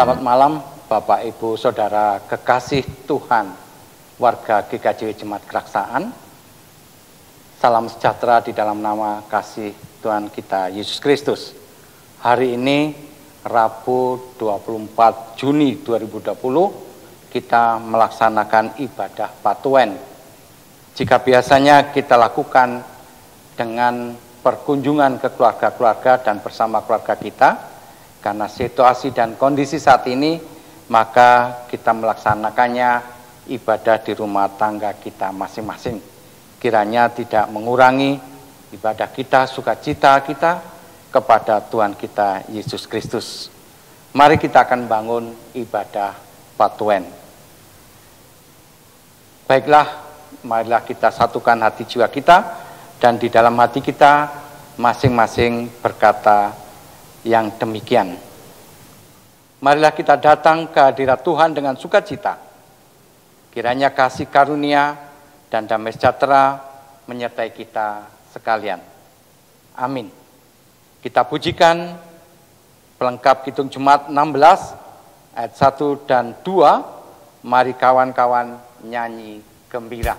Selamat malam Bapak Ibu Saudara kekasih Tuhan, warga GKJW Jemaat Keraksaan. Salam sejahtera di dalam nama kasih Tuhan kita Yesus Kristus. Hari ini Rabu 24 Juni 2020 kita melaksanakan ibadah Patuen. Jika biasanya kita lakukan dengan perkunjungan ke keluarga-keluarga dan bersama keluarga kita, karena situasi dan kondisi saat ini, maka kita melaksanakannya ibadah di rumah tangga kita masing-masing. Kiranya tidak mengurangi ibadah kita, sukacita kita kepada Tuhan kita Yesus Kristus. Mari kita akan bangun ibadah Patuen. Baiklah, marilah kita satukan hati jiwa kita, dan di dalam hati kita masing-masing berkata yang demikian. Marilah kita datang ke hadirat Tuhan dengan sukacita. Kiranya kasih karunia dan damai sejahtera menyertai kita sekalian. Amin. Kita pujikan pelengkap Kidung Jemaat 16 ayat 1 dan 2. Mari kawan-kawan nyanyi gembira.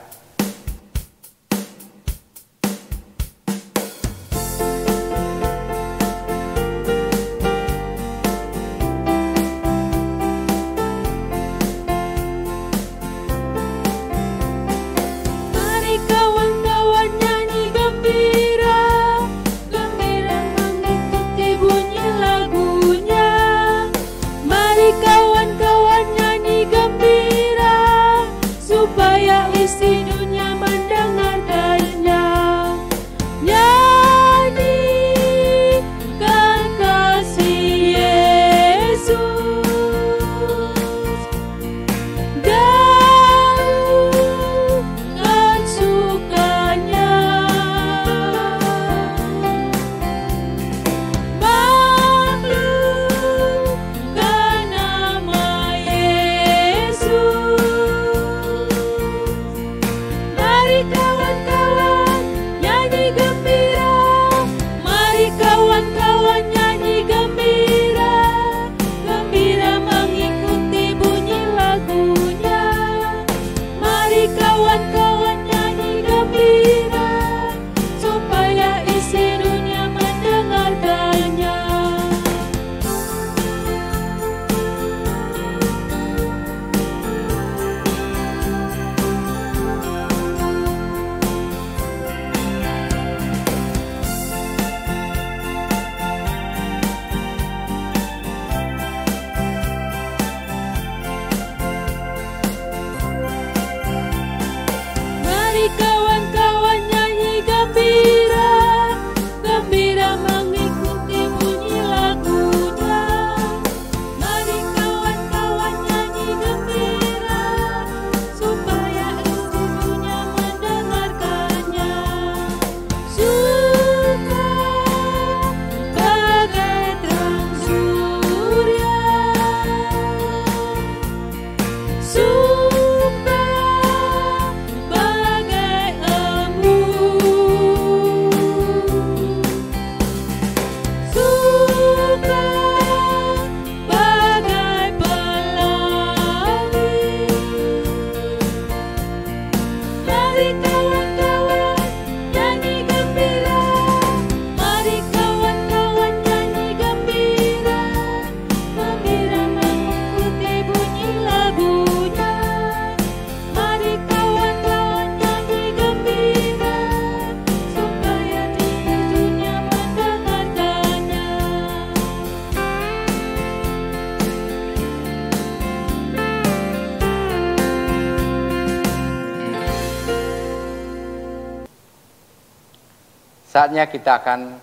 Saatnya kita akan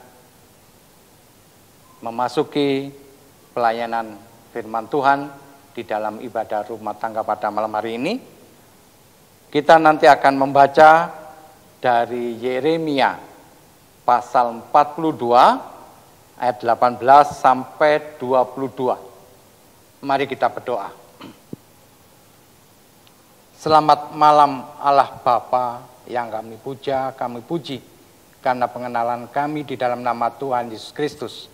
memasuki pelayanan firman Tuhan di dalam ibadah rumah tangga pada malam hari ini. Kita nanti akan membaca dari Yeremia pasal 42 ayat 18 sampai 22. Mari kita berdoa. Selamat malam Allah Bapa yang kami puja, kami puji karena pengenalan kami di dalam nama Tuhan Yesus Kristus.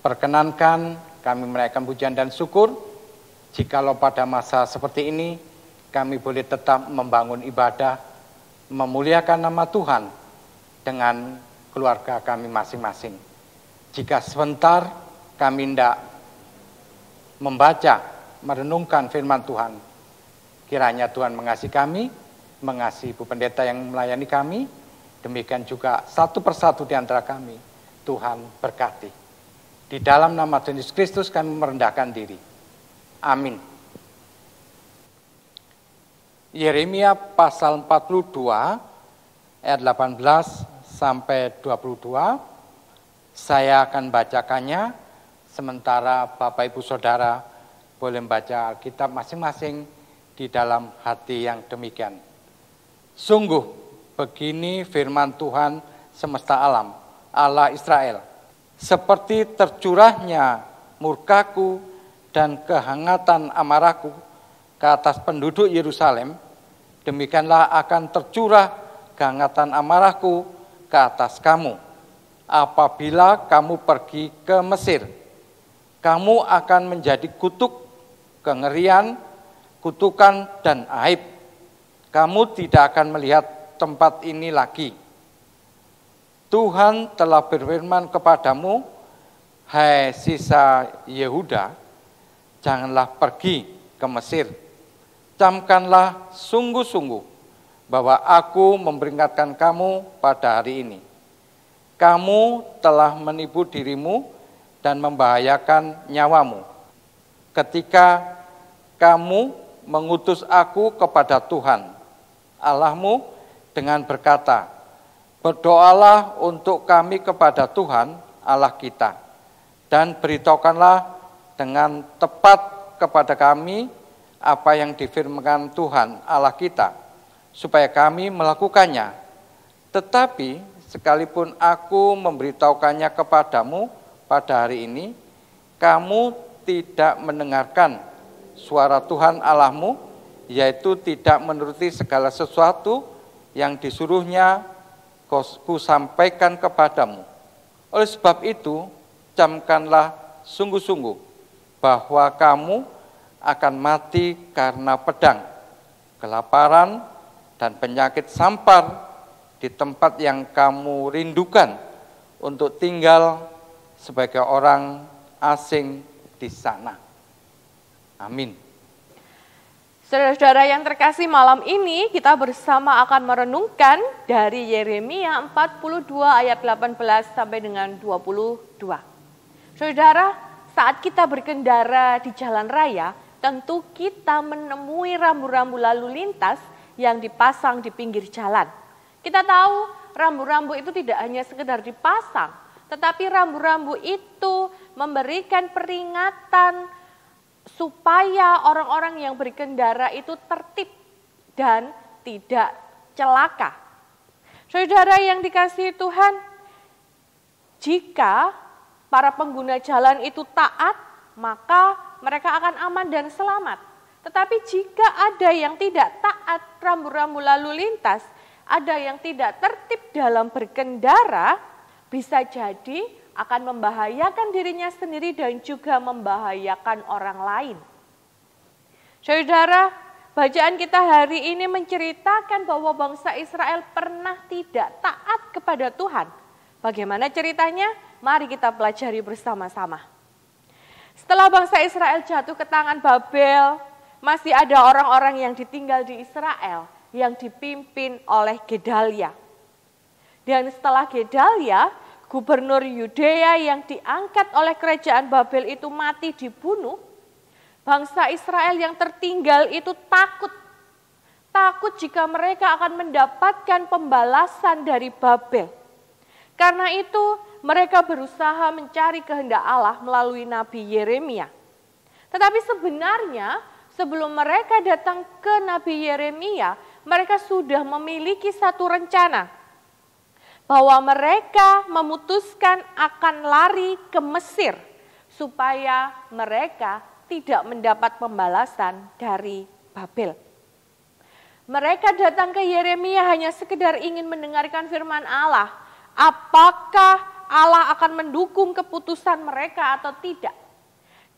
Perkenankan kami menaikkan pujian dan syukur Jikalau pada masa seperti ini kami boleh tetap membangun ibadah, memuliakan nama Tuhan dengan keluarga kami masing-masing. Jika sebentar kami tidak membaca, merenungkan firman Tuhan, kiranya Tuhan mengasihi kami, mengasihi Ibu Pendeta yang melayani kami, demikian juga satu persatu di antara kami. Tuhan berkati. Di dalam nama Tuhan Yesus Kristus kami merendahkan diri. Amin. Yeremia pasal 42 ayat 18 sampai 22. Saya akan bacakannya, sementara Bapak Ibu Saudara boleh membaca Alkitab masing-masing di dalam hati yang demikian. Sungguh begini firman Tuhan semesta alam, Allah Israel. Seperti tercurahnya murkaku dan kehangatan amarahku ke atas penduduk Yerusalem, demikianlah akan tercurah kehangatan amarahku ke atas kamu. Apabila kamu pergi ke Mesir, kamu akan menjadi kutuk, kengerian, kutukan, dan aib. Kamu tidak akan melihat tempat ini lagi. Tuhan telah berfirman kepadamu, hai sisa Yehuda, janganlah pergi ke Mesir. Camkanlah sungguh-sungguh bahwa aku memperingatkan kamu pada hari ini. Kamu telah menipu dirimu dan membahayakan nyawamu. Ketika kamu mengutus aku kepada Tuhan Allahmu dengan berkata, berdoalah untuk kami kepada Tuhan Allah kita, dan beritahukanlah dengan tepat kepada kami apa yang difirmankan Tuhan Allah kita, supaya kami melakukannya. Tetapi sekalipun aku memberitahukannya kepadamu pada hari ini, kamu tidak mendengarkan suara Tuhan Allahmu, yaitu tidak menuruti segala sesuatu yang disuruhnya ku sampaikan kepadamu. Oleh sebab itu, camkanlah sungguh-sungguh bahwa kamu akan mati karena pedang, kelaparan, dan penyakit sampar di tempat yang kamu rindukan untuk tinggal sebagai orang asing di sana. Amin. Saudara-saudara yang terkasih, malam ini kita bersama akan merenungkan dari Yeremia 42 ayat 18 sampai dengan 22. Saudara, saat kita berkendara di jalan raya, tentu kita menemui rambu-rambu lalu lintas yang dipasang di pinggir jalan. Kita tahu rambu-rambu itu tidak hanya sekedar dipasang, tetapi rambu-rambu itu memberikan peringatan supaya orang-orang yang berkendara itu tertib dan tidak celaka. Saudara yang dikasihi Tuhan, jika para pengguna jalan itu taat, maka mereka akan aman dan selamat. Tetapi jika ada yang tidak taat rambu-rambu lalu lintas, ada yang tidak tertib dalam berkendara, bisa jadi akan membahayakan dirinya sendiri dan juga membahayakan orang lain. Saudara, bacaan kita hari ini menceritakan bahwa bangsa Israel pernah tidak taat kepada Tuhan. Bagaimana ceritanya? Mari kita pelajari bersama-sama. Setelah bangsa Israel jatuh ke tangan Babel, masih ada orang-orang yang ditinggal di Israel yang dipimpin oleh Gedalia. Dan setelah Gedalia, gubernur Yudea yang diangkat oleh kerajaan Babel itu mati dibunuh, bangsa Israel yang tertinggal itu takut. Takut jika mereka akan mendapatkan pembalasan dari Babel. Karena itu mereka berusaha mencari kehendak Allah melalui Nabi Yeremia. Tetapi sebenarnya sebelum mereka datang ke Nabi Yeremia, mereka sudah memiliki satu rencana, bahwa mereka memutuskan akan lari ke Mesir supaya mereka tidak mendapat pembalasan dari Babel. Mereka datang ke Yeremia hanya sekedar ingin mendengarkan firman Allah. Apakah Allah akan mendukung keputusan mereka atau tidak?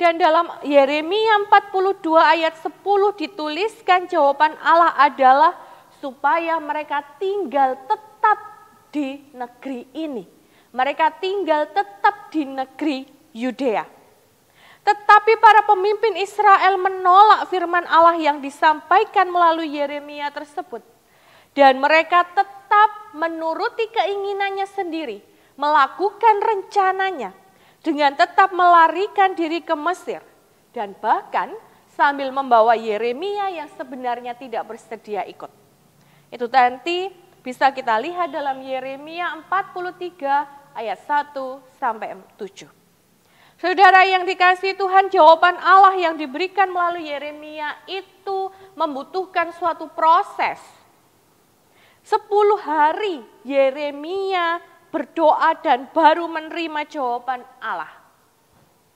Dan dalam Yeremia 42 ayat 10 dituliskan jawaban Allah adalah supaya mereka tinggal tetap di negeri ini. Mereka tinggal tetap di negeri Yudea. Tetapi para pemimpin Israel menolak firman Allah yang disampaikan melalui Yeremia tersebut. Dan mereka tetap menuruti keinginannya sendiri, melakukan rencananya, dengan tetap melarikan diri ke Mesir. Dan bahkan sambil membawa Yeremia yang sebenarnya tidak bersedia ikut. Itu nanti bisa kita lihat dalam Yeremia 43 ayat 1-7. Saudara yang dikasihi Tuhan, jawaban Allah yang diberikan melalui Yeremia itu membutuhkan suatu proses. 10 hari Yeremia berdoa dan baru menerima jawaban Allah.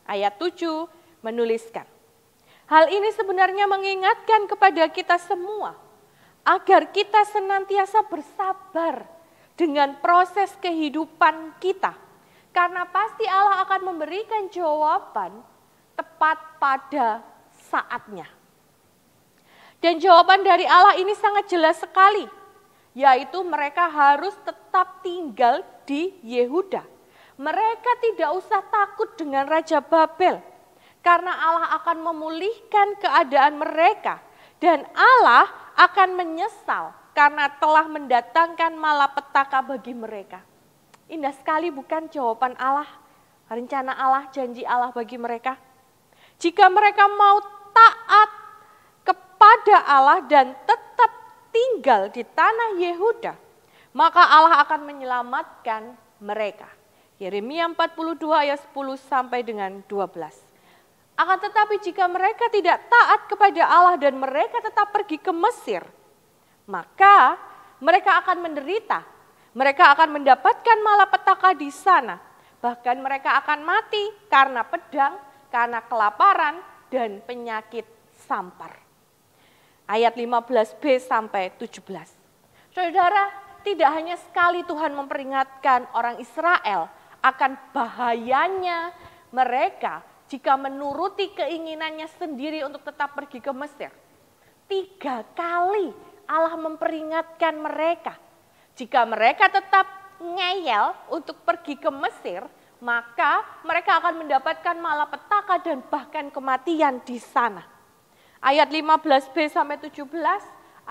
Ayat 7 menuliskan, hal ini sebenarnya mengingatkan kepada kita semua, agar kita senantiasa bersabar dengan proses kehidupan kita. Karena pasti Allah akan memberikan jawaban tepat pada saatnya. Dan jawaban dari Allah ini sangat jelas sekali, yaitu mereka harus tetap tinggal di Yehuda. Mereka tidak usah takut dengan Raja Babel, karena Allah akan memulihkan keadaan mereka. Dan Allah akan menyesal karena telah mendatangkan malapetaka bagi mereka. Indah sekali bukan jawaban Allah, rencana Allah, janji Allah bagi mereka. Jika mereka mau taat kepada Allah dan tetap tinggal di tanah Yehuda, maka Allah akan menyelamatkan mereka. Yeremia 42 ayat 10 sampai dengan 12. Akan tetapi jika mereka tidak taat kepada Allah dan mereka tetap pergi ke Mesir, maka mereka akan menderita. Mereka akan mendapatkan malapetaka di sana. Bahkan mereka akan mati karena pedang, karena kelaparan, dan penyakit sampar. Ayat 15b sampai 17. Saudara, tidak hanya sekali Tuhan memperingatkan orang Israel akan bahayanya mereka jika menuruti keinginannya sendiri untuk tetap pergi ke Mesir. 3 kali Allah memperingatkan mereka. Jika mereka tetap ngeyel untuk pergi ke Mesir, maka mereka akan mendapatkan malapetaka dan bahkan kematian di sana. Ayat 15b sampai 17,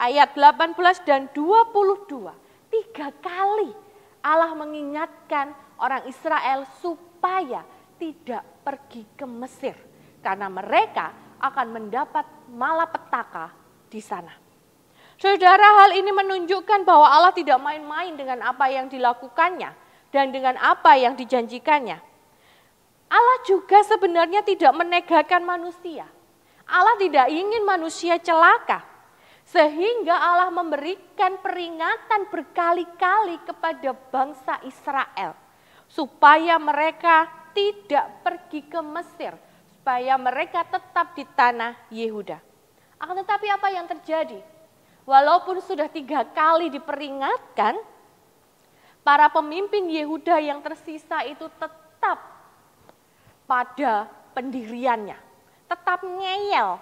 ayat 18 dan 22. 3 kali Allah mengingatkan orang Israel supaya tidak pergi ke Mesir. Karena mereka akan mendapat malapetaka di sana. Saudara, hal ini menunjukkan bahwa Allah tidak main-main dengan apa yang dilakukannya dan dengan apa yang dijanjikannya. Allah juga sebenarnya tidak menegakkan manusia. Allah tidak ingin manusia celaka. Sehingga Allah memberikan peringatan berkali-kali kepada bangsa Israel. Supaya mereka tidak pergi ke Mesir. Supaya mereka tetap di tanah Yehuda. Akan tetapi apa yang terjadi? Walaupun sudah 3 kali diperingatkan, para pemimpin Yehuda yang tersisa itu tetap pada pendiriannya. Tetap ngeyel.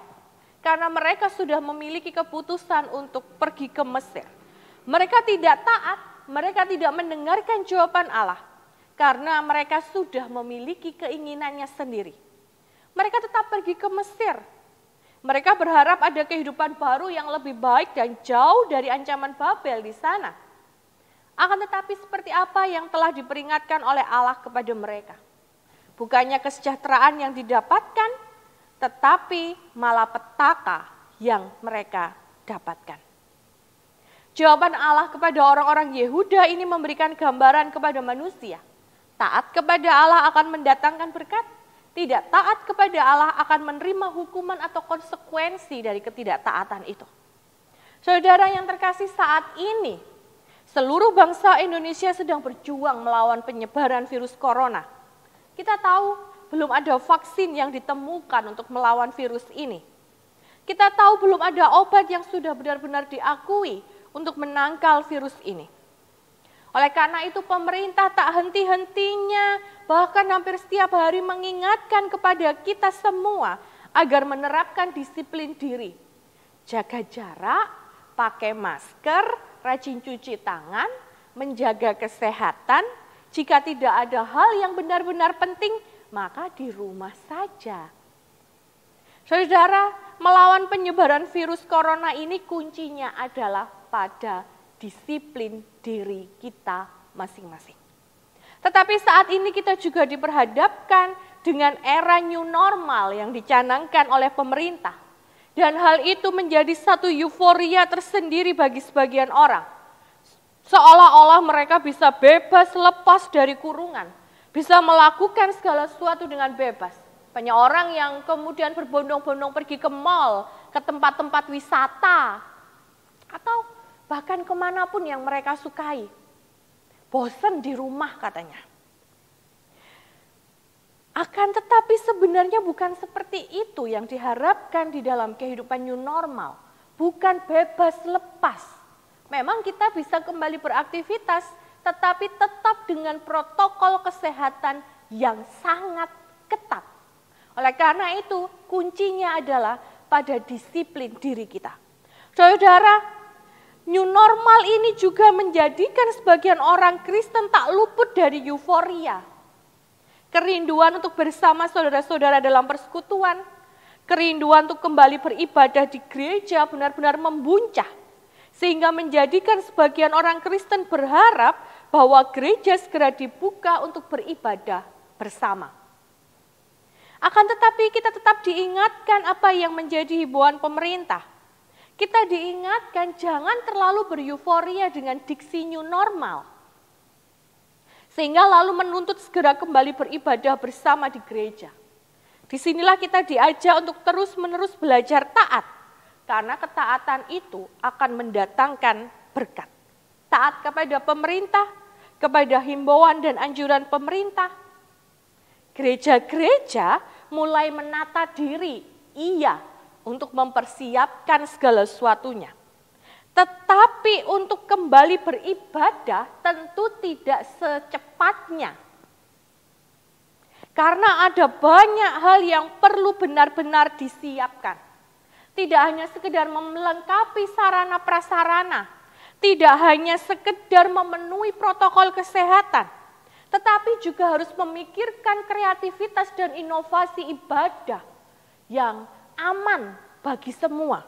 Karena mereka sudah memiliki keputusan untuk pergi ke Mesir. Mereka tidak taat, mereka tidak mendengarkan jawaban Allah. Karena mereka sudah memiliki keinginannya sendiri. Mereka tetap pergi ke Mesir. Mereka berharap ada kehidupan baru yang lebih baik dan jauh dari ancaman Babel di sana. Akan tetapi seperti apa yang telah diperingatkan oleh Allah kepada mereka? Bukannya kesejahteraan yang didapatkan, tetapi malapetaka yang mereka dapatkan. Jawaban Allah kepada orang-orang Yehuda ini memberikan gambaran kepada manusia. Taat kepada Allah akan mendatangkan berkat. Tidak taat kepada Allah akan menerima hukuman atau konsekuensi dari ketidaktaatan itu. Saudara yang terkasih, saat ini seluruh bangsa Indonesia sedang berjuang melawan penyebaran virus corona. Kita tahu belum ada vaksin yang ditemukan untuk melawan virus ini. Kita tahu belum ada obat yang sudah benar-benar diakui untuk menangkal virus ini. Oleh karena itu pemerintah tak henti-hentinya, bahkan hampir setiap hari mengingatkan kepada kita semua agar menerapkan disiplin diri. Jaga jarak, pakai masker, rajin cuci tangan, menjaga kesehatan. Jika tidak ada hal yang benar-benar penting, maka di rumah saja. Saudara, melawan penyebaran virus corona ini kuncinya adalah pada disiplin diri kita masing-masing. Tetapi saat ini kita juga diperhadapkan dengan era new normal yang dicanangkan oleh pemerintah. Dan hal itu menjadi satu euforia tersendiri bagi sebagian orang. Seolah-olah mereka bisa bebas lepas dari kurungan, bisa melakukan segala sesuatu dengan bebas. Banyak orang yang kemudian berbondong-bondong pergi ke mall, ke tempat-tempat wisata, atau bahkan kemanapun yang mereka sukai. Bosan di rumah katanya. Akan tetapi sebenarnya bukan seperti itu yang diharapkan di dalam kehidupan new normal. Bukan bebas lepas. Memang kita bisa kembali beraktivitas, tetapi tetap dengan protokol kesehatan yang sangat ketat. Oleh karena itu, kuncinya adalah pada disiplin diri kita. Saudara, new normal ini juga menjadikan sebagian orang Kristen tak luput dari euforia. Kerinduan untuk bersama saudara-saudara dalam persekutuan, kerinduan untuk kembali beribadah di gereja benar-benar membuncah. Sehingga menjadikan sebagian orang Kristen berharap bahwa gereja segera dibuka untuk beribadah bersama. Akan tetapi kita tetap diingatkan apa yang menjadi himbauan pemerintah. Kita diingatkan jangan terlalu beryuforia dengan diksi new normal. Sehingga lalu menuntut segera kembali beribadah bersama di gereja. Disinilah kita diajak untuk terus-menerus belajar taat. Karena ketaatan itu akan mendatangkan berkat. Taat kepada pemerintah, kepada himbauan dan anjuran pemerintah. Gereja-gereja mulai menata diri, iya, untuk mempersiapkan segala sesuatunya. Tetapi untuk kembali beribadah tentu tidak secepatnya. Karena ada banyak hal yang perlu benar-benar disiapkan. Tidak hanya sekedar melengkapi sarana prasarana, tidak hanya sekedar memenuhi protokol kesehatan, tetapi juga harus memikirkan kreativitas dan inovasi ibadah yang aman bagi semua.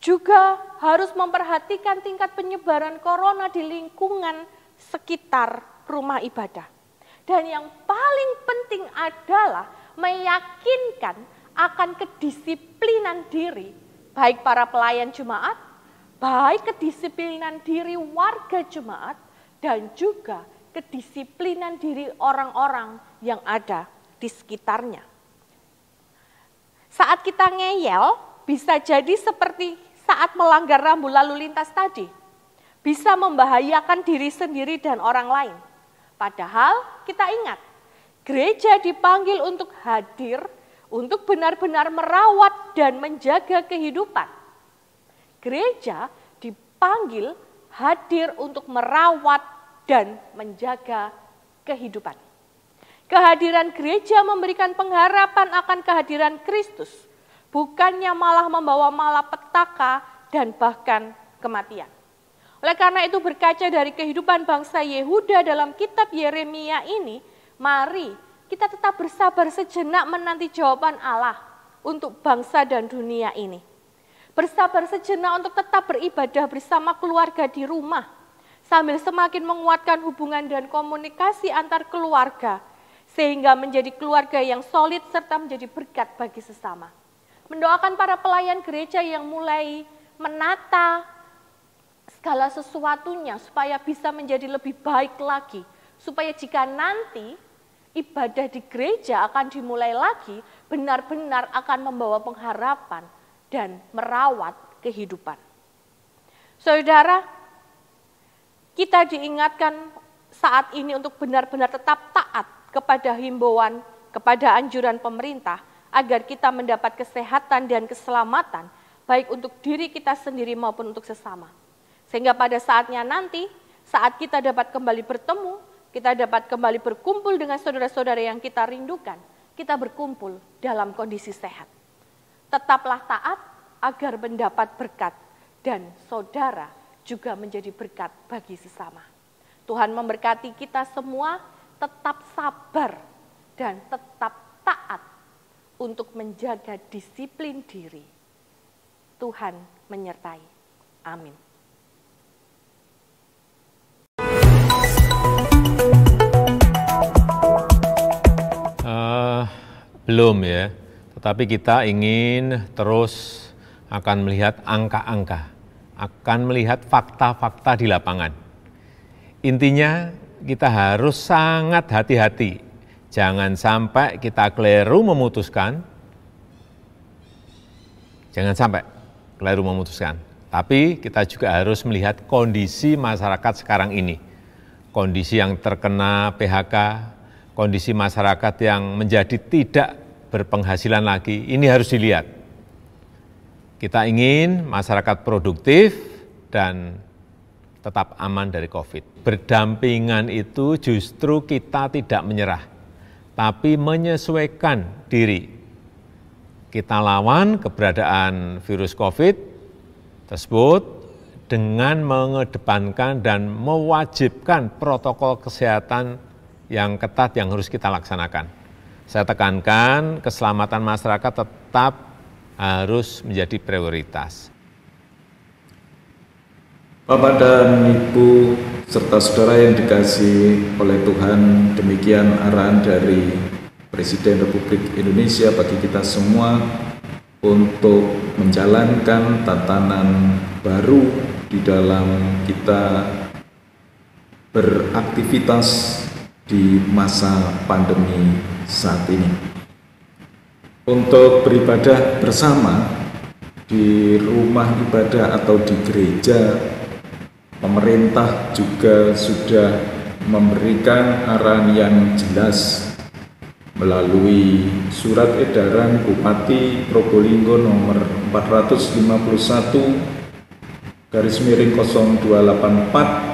Juga harus memperhatikan tingkat penyebaran corona di lingkungan sekitar rumah ibadah. Dan yang paling penting adalah meyakinkan akan kedisiplinan diri, baik para pelayan jemaat, baik kedisiplinan diri warga jemaat, dan juga kedisiplinan diri orang-orang yang ada di sekitarnya. Saat kita ngeyel, bisa jadi seperti saat melanggar rambu lalu lintas tadi. Bisa membahayakan diri sendiri dan orang lain. Padahal kita ingat, gereja dipanggil untuk hadir, untuk benar-benar merawat dan menjaga kehidupan. Gereja dipanggil hadir untuk merawat dan menjaga kehidupan. Kehadiran gereja memberikan pengharapan akan kehadiran Kristus, bukannya malah membawa malapetaka dan bahkan kematian. Oleh karena itu berkaca dari kehidupan bangsa Yehuda dalam kitab Yeremia ini, mari kita tetap bersabar sejenak menanti jawaban Allah untuk bangsa dan dunia ini. Bersabar sejenak untuk tetap beribadah bersama keluarga di rumah, sambil semakin menguatkan hubungan dan komunikasi antar keluarga, sehingga menjadi keluarga yang solid serta menjadi berkat bagi sesama. Mendoakan para pelayan gereja yang mulai menata segala sesuatunya supaya bisa menjadi lebih baik lagi. Supaya jika nanti ibadah di gereja akan dimulai lagi, benar-benar akan membawa pengharapan dan merawat kehidupan. Saudara, kita diingatkan saat ini untuk benar-benar tetap taat kepada himbauan, kepada anjuran pemerintah, agar kita mendapat kesehatan dan keselamatan, baik untuk diri kita sendiri maupun untuk sesama. Sehingga pada saatnya nanti, saat kita dapat kembali bertemu, kita dapat kembali berkumpul dengan saudara-saudara yang kita rindukan, kita berkumpul dalam kondisi sehat. Tetaplah taat agar mendapat berkat, dan saudara juga menjadi berkat bagi sesama. Tuhan memberkati kita semua, tetap sabar dan tetap taat untuk menjaga disiplin diri. Tuhan menyertai. Amin. Belum ya, tetapi kita ingin terus akan melihat angka-angka, akan melihat fakta-fakta di lapangan. Intinya kita harus sangat hati-hati, jangan sampai kita keliru memutuskan, tapi kita juga harus melihat kondisi masyarakat sekarang ini, kondisi yang terkena PHK, kondisi masyarakat yang menjadi tidak berpenghasilan lagi, ini harus dilihat. Kita ingin masyarakat produktif dan tetap aman dari COVID. Berdampingan itu justru kita tidak menyerah, tapi menyesuaikan diri. Kita lawan keberadaan virus COVID tersebut dengan mengedepankan dan mewajibkan protokol kesehatan yang ketat yang harus kita laksanakan. Saya tekankan keselamatan masyarakat tetap harus menjadi prioritas. Bapak dan Ibu serta saudara yang dikasihi oleh Tuhan, demikian arahan dari Presiden Republik Indonesia bagi kita semua untuk menjalankan tatanan baru di dalam kita beraktivitas di masa pandemi saat ini. Untuk beribadah bersama di rumah ibadah atau di gereja, pemerintah juga sudah memberikan arahan yang jelas melalui surat edaran Bupati Probolinggo nomor 451/0284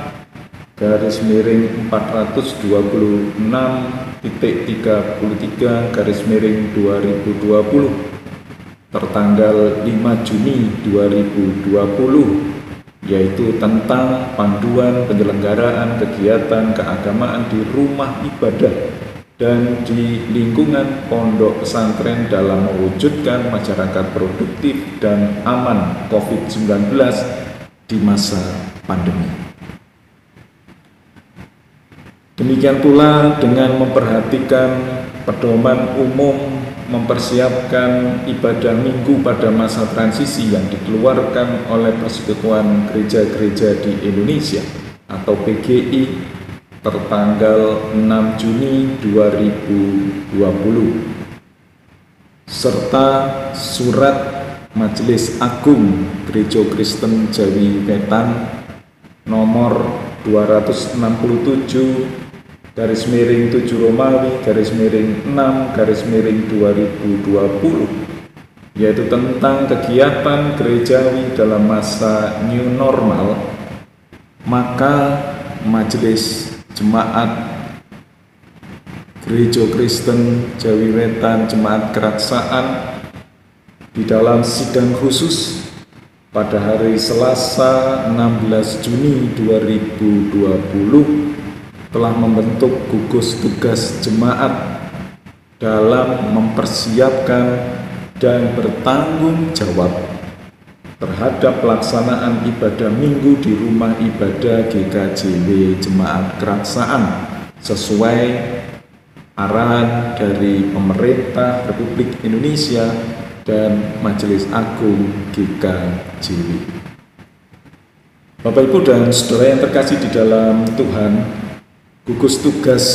/26.33/2020 tertanggal 5 Juni 2020, yaitu tentang panduan penyelenggaraan kegiatan keagamaan di rumah ibadah dan di lingkungan pondok pesantren dalam mewujudkan masyarakat produktif dan aman COVID-19 di masa pandemi. Demikian pula dengan memperhatikan pedoman umum mempersiapkan ibadah minggu pada masa transisi yang dikeluarkan oleh Persekutuan Gereja-Gereja di Indonesia atau PGI tertanggal 6 Juni 2020 serta surat Majelis Agung Gereja Kristen Jawi Wetan nomor 267/7 Romawi /6/2020, yaitu tentang kegiatan gerejawi dalam masa new normal. Maka Majelis Jemaat Gereja Kristen Jawi Wetan Jemaat Keraksaan di dalam sidang khusus pada hari Selasa 16 Juni 2020 telah membentuk gugus tugas jemaat dalam mempersiapkan dan bertanggung jawab terhadap pelaksanaan ibadah minggu di rumah ibadah GKJW Jemaat Keraksaan sesuai arahan dari pemerintah Republik Indonesia dan Majelis Agung GKJW. Bapak, Ibu, dan saudara yang terkasih di dalam Tuhan, gugus tugas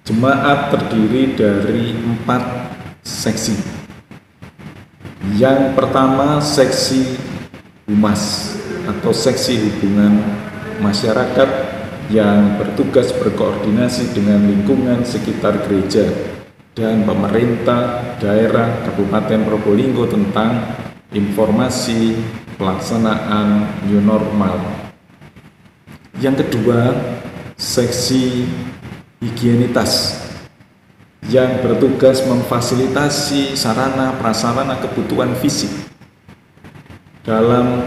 jemaat terdiri dari 4 seksi. Yang pertama, seksi humas atau seksi hubungan masyarakat yang bertugas berkoordinasi dengan lingkungan sekitar gereja dan pemerintah daerah Kabupaten Probolinggo tentang informasi pelaksanaan new normal. Yang kedua, seksi higienitas yang bertugas memfasilitasi sarana prasarana kebutuhan fisik dalam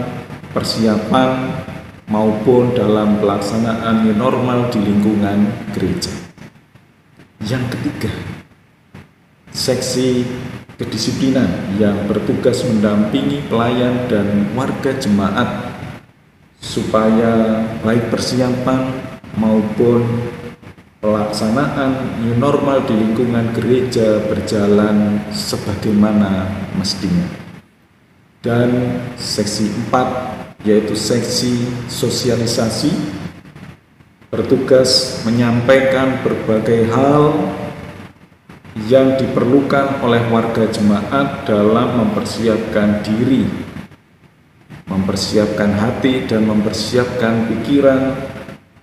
persiapan maupun dalam pelaksanaan new normal di lingkungan gereja. Yang ketiga, seksi kedisiplinan yang bertugas mendampingi pelayan dan warga jemaat supaya baik persiapan maupun pelaksanaan new normal di lingkungan gereja berjalan sebagaimana mestinya. Dan seksi 4 yaitu seksi sosialisasi, bertugas menyampaikan berbagai hal yang diperlukan oleh warga jemaat dalam mempersiapkan diri, mempersiapkan hati dan mempersiapkan pikiran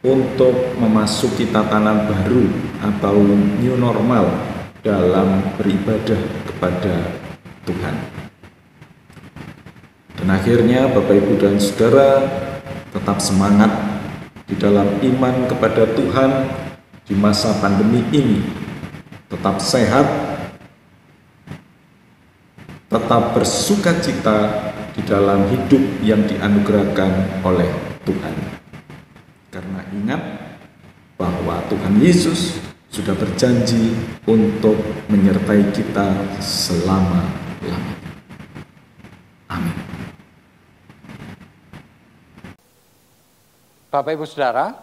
untuk memasuki tatanan baru atau new normal dalam beribadah kepada Tuhan. Dan akhirnya Bapak, Ibu, dan Saudara tetap semangat di dalam iman kepada Tuhan di masa pandemi ini. Tetap sehat, tetap bersukacita di dalam hidup yang dianugerahkan oleh Tuhan. Karena ingat bahwa Tuhan Yesus sudah berjanji untuk menyertai kita selama-lamanya. Amin. Bapak, Ibu, Saudara,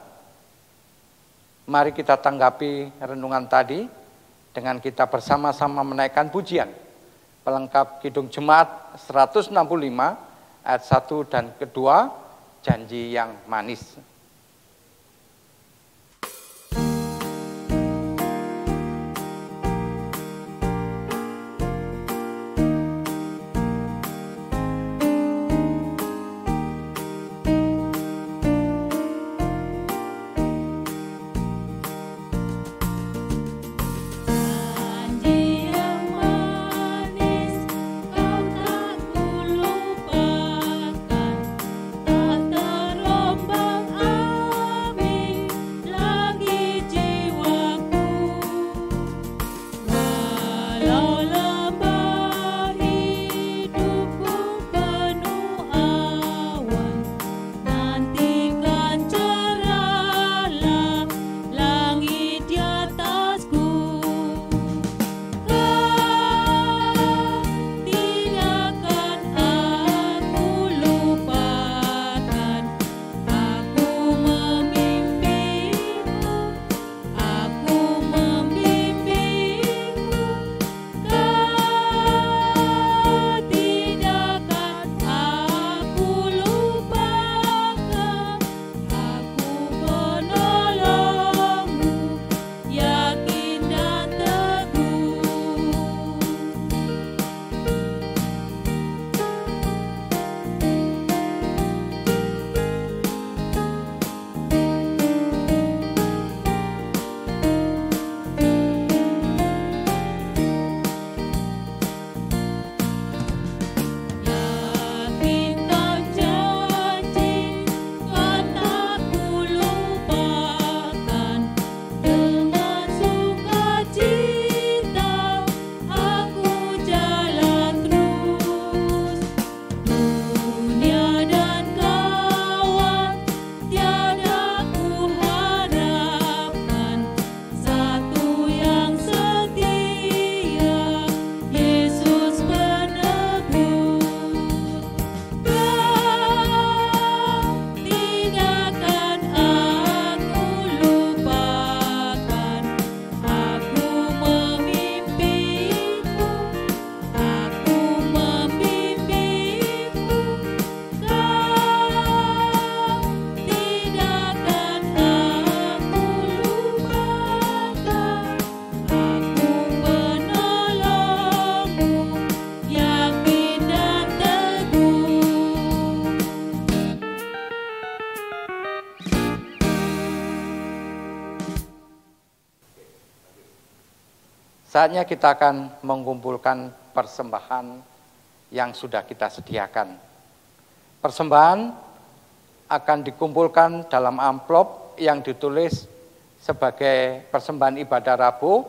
mari kita tanggapi renungan tadi dengan kita bersama-sama menaikkan pujian pelengkap Kidung Jemaat 165 ayat 1 dan kedua, janji yang manis. Saatnya kita akan mengumpulkan persembahan yang sudah kita sediakan. Persembahan akan dikumpulkan dalam amplop yang ditulis sebagai persembahan ibadah Rabu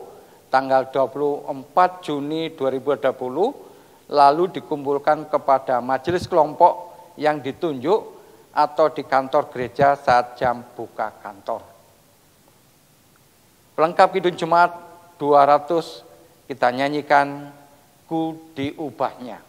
tanggal 24 Juni 2020, lalu dikumpulkan kepada majelis kelompok yang ditunjuk atau di kantor gereja saat jam buka kantor. Pelengkap Kidung Jemaat 200 kita nyanyikan Ku Diubahnya.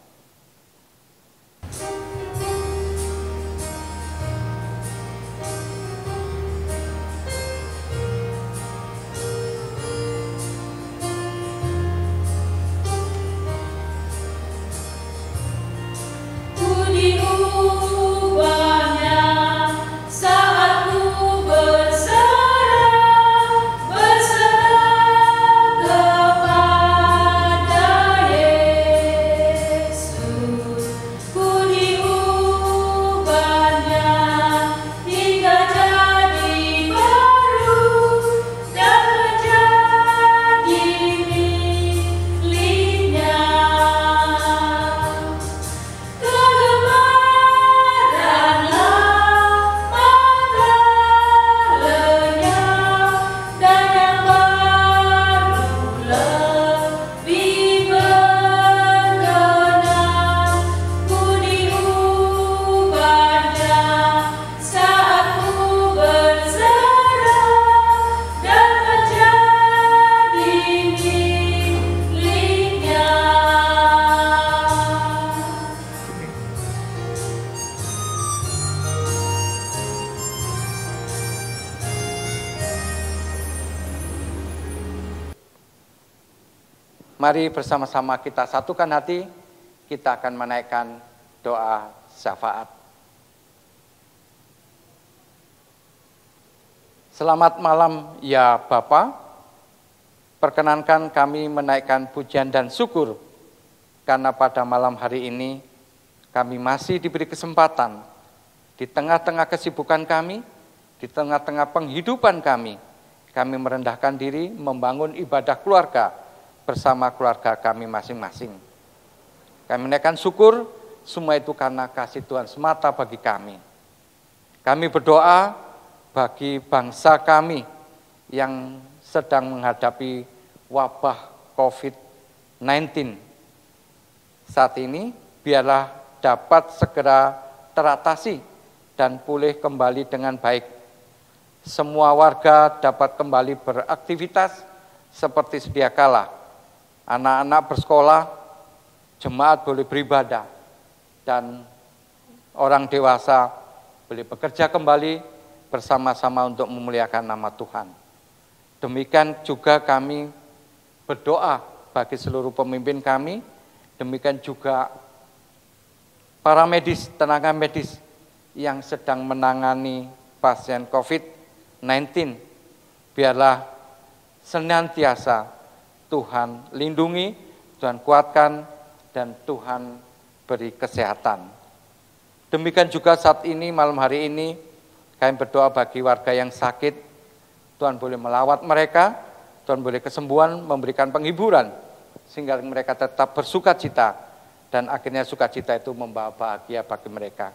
Mari bersama-sama kita satukan hati, kita akan menaikkan doa syafaat. Selamat malam ya Bapa, perkenankan kami menaikkan pujian dan syukur karena pada malam hari ini kami masih diberi kesempatan di tengah-tengah kesibukan kami, di tengah-tengah penghidupan kami merendahkan diri membangun ibadah keluarga bersama keluarga kami masing-masing. Kami menaikkan syukur, semua itu karena kasih Tuhan semata bagi kami. Kami berdoa bagi bangsa kami yang sedang menghadapi wabah COVID-19 saat ini, biarlah dapat segera teratasi dan pulih kembali dengan baik. Semua warga dapat kembali beraktivitas seperti sedia kala. Anak-anak bersekolah, jemaat boleh beribadah, dan orang dewasa boleh bekerja kembali bersama-sama untuk memuliakan nama Tuhan. Demikian juga kami berdoa bagi seluruh pemimpin kami, demikian juga para medis, tenaga medis yang sedang menangani pasien COVID-19. Biarlah senantiasa Tuhan lindungi, Tuhan kuatkan, dan Tuhan beri kesehatan. Demikian juga saat ini, malam hari ini, kami berdoa bagi warga yang sakit, Tuhan boleh melawat mereka, Tuhan boleh kesembuhan, memberikan penghiburan, sehingga mereka tetap bersuka cita, dan akhirnya sukacita itu membawa bahagia bagi mereka.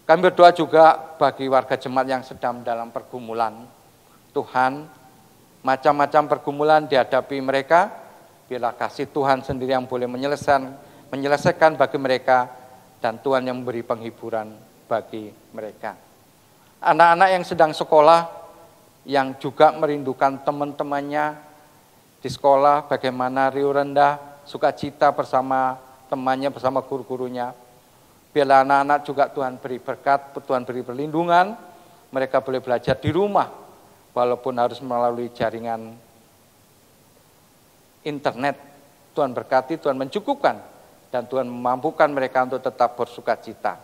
Kami berdoa juga bagi warga jemaat yang sedang dalam pergumulan. Tuhan, macam-macam pergumulan dihadapi mereka, biarlah kasih Tuhan sendiri yang boleh menyelesaikan bagi mereka, dan Tuhan yang memberi penghiburan bagi mereka. Anak-anak yang sedang sekolah, yang juga merindukan teman-temannya di sekolah, bagaimana riuh rendah, sukacita bersama temannya, bersama guru-gurunya. Biarlah anak-anak juga Tuhan beri berkat, Tuhan beri perlindungan, mereka boleh belajar di rumah, walaupun harus melalui jaringan internet. Tuhan berkati, Tuhan mencukupkan, dan Tuhan memampukan mereka untuk tetap bersukacita.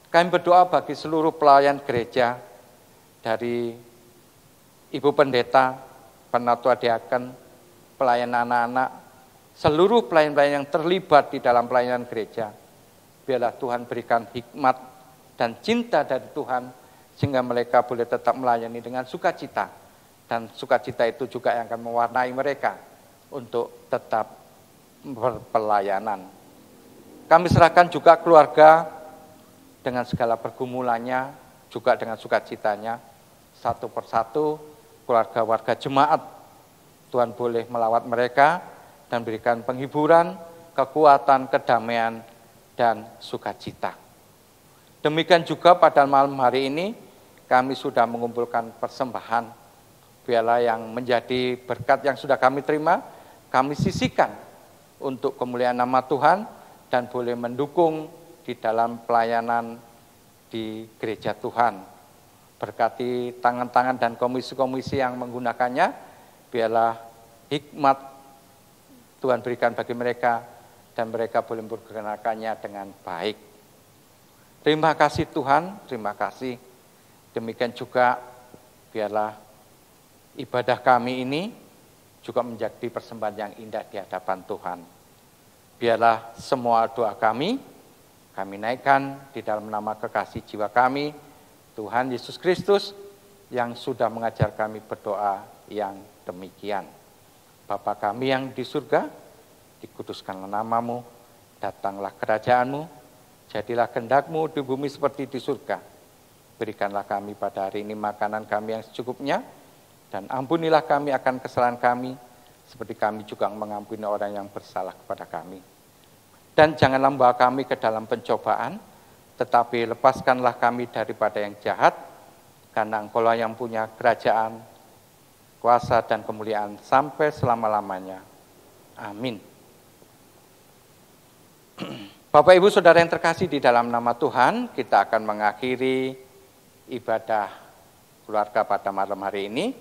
Kami berdoa bagi seluruh pelayan gereja, dari Ibu Pendeta, Penatua Diaken, pelayan anak-anak, seluruh pelayan-pelayan yang terlibat di dalam pelayanan gereja. Biarlah Tuhan berikan hikmat dan cinta dari Tuhan, sehingga mereka boleh tetap melayani dengan sukacita, dan sukacita itu juga yang akan mewarnai mereka untuk tetap berpelayanan. Kami serahkan juga keluarga dengan segala pergumulannya, juga dengan sukacitanya, satu persatu keluarga warga jemaat, Tuhan boleh melawat mereka dan berikan penghiburan, kekuatan, kedamaian, dan sukacita. Demikian juga pada malam hari ini, kami sudah mengumpulkan persembahan. Biarlah yang menjadi berkat yang sudah kami terima, kami sisihkan untuk kemuliaan nama Tuhan dan boleh mendukung di dalam pelayanan di gereja Tuhan. Berkati tangan-tangan dan komisi-komisi yang menggunakannya, biarlah hikmat Tuhan berikan bagi mereka dan mereka boleh menggunakannya dengan baik. Terima kasih Tuhan, terima kasih. Demikian juga biarlah ibadah kami ini juga menjadi persembahan yang indah di hadapan Tuhan. Biarlah semua doa kami naikkan di dalam nama kekasih jiwa kami, Tuhan Yesus Kristus, yang sudah mengajar kami berdoa yang demikian. Bapa kami yang di surga, dikuduskanlah namamu, datanglah kerajaanmu, jadilah kehendak-Mu di bumi seperti di surga. Berikanlah kami pada hari ini makanan kami yang secukupnya, dan ampunilah kami akan kesalahan kami, seperti kami juga mengampuni orang yang bersalah kepada kami. Dan janganlah membawa kami ke dalam pencobaan, tetapi lepaskanlah kami daripada yang jahat, karena Engkau-lah yang punya kerajaan, kuasa dan kemuliaan sampai selama-lamanya. Amin. Bapak Ibu Saudara yang terkasih di dalam nama Tuhan, kita akan mengakhiri ibadah keluarga pada malam hari ini.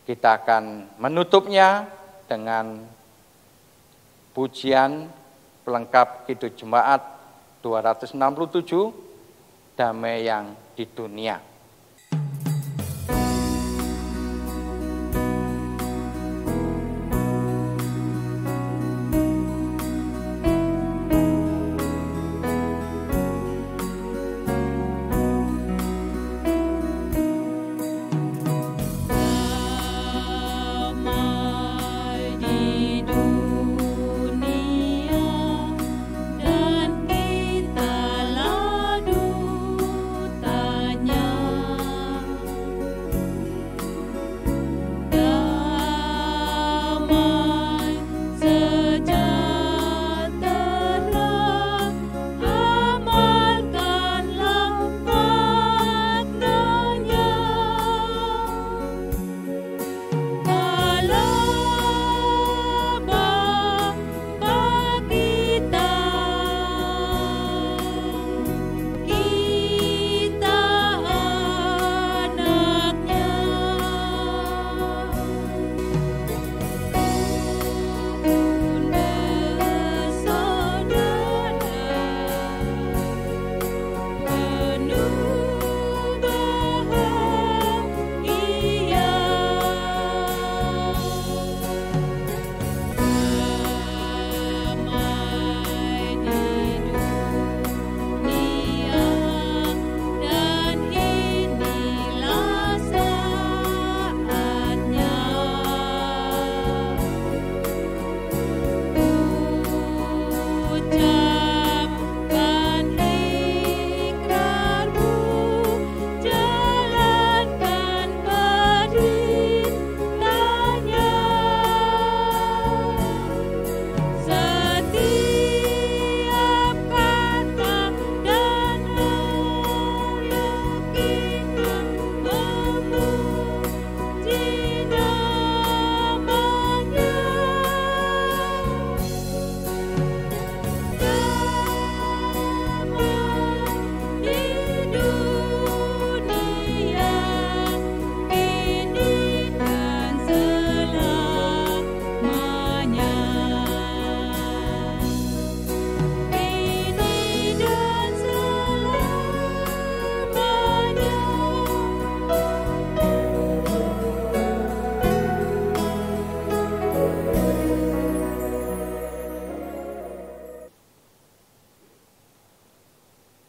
Kita akan menutupnya dengan pujian pelengkap Kidung Jemaat 267, Damai yang di Dunia.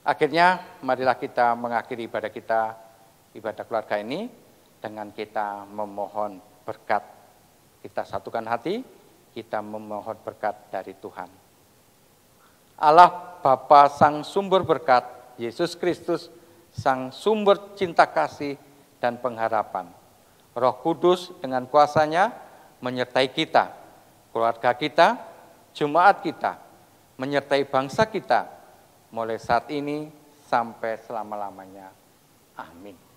Akhirnya, marilah kita mengakhiri ibadah kita, ibadah keluarga ini, dengan kita memohon berkat. Kita satukan hati, kita memohon berkat dari Tuhan. Allah Bapa Sang Sumber Berkat, Yesus Kristus, Sang sumber cinta kasih dan pengharapan. Roh Kudus dengan kuasanya menyertai kita, keluarga kita, jemaat kita, menyertai bangsa kita, mulai saat ini sampai selama-lamanya. Amin.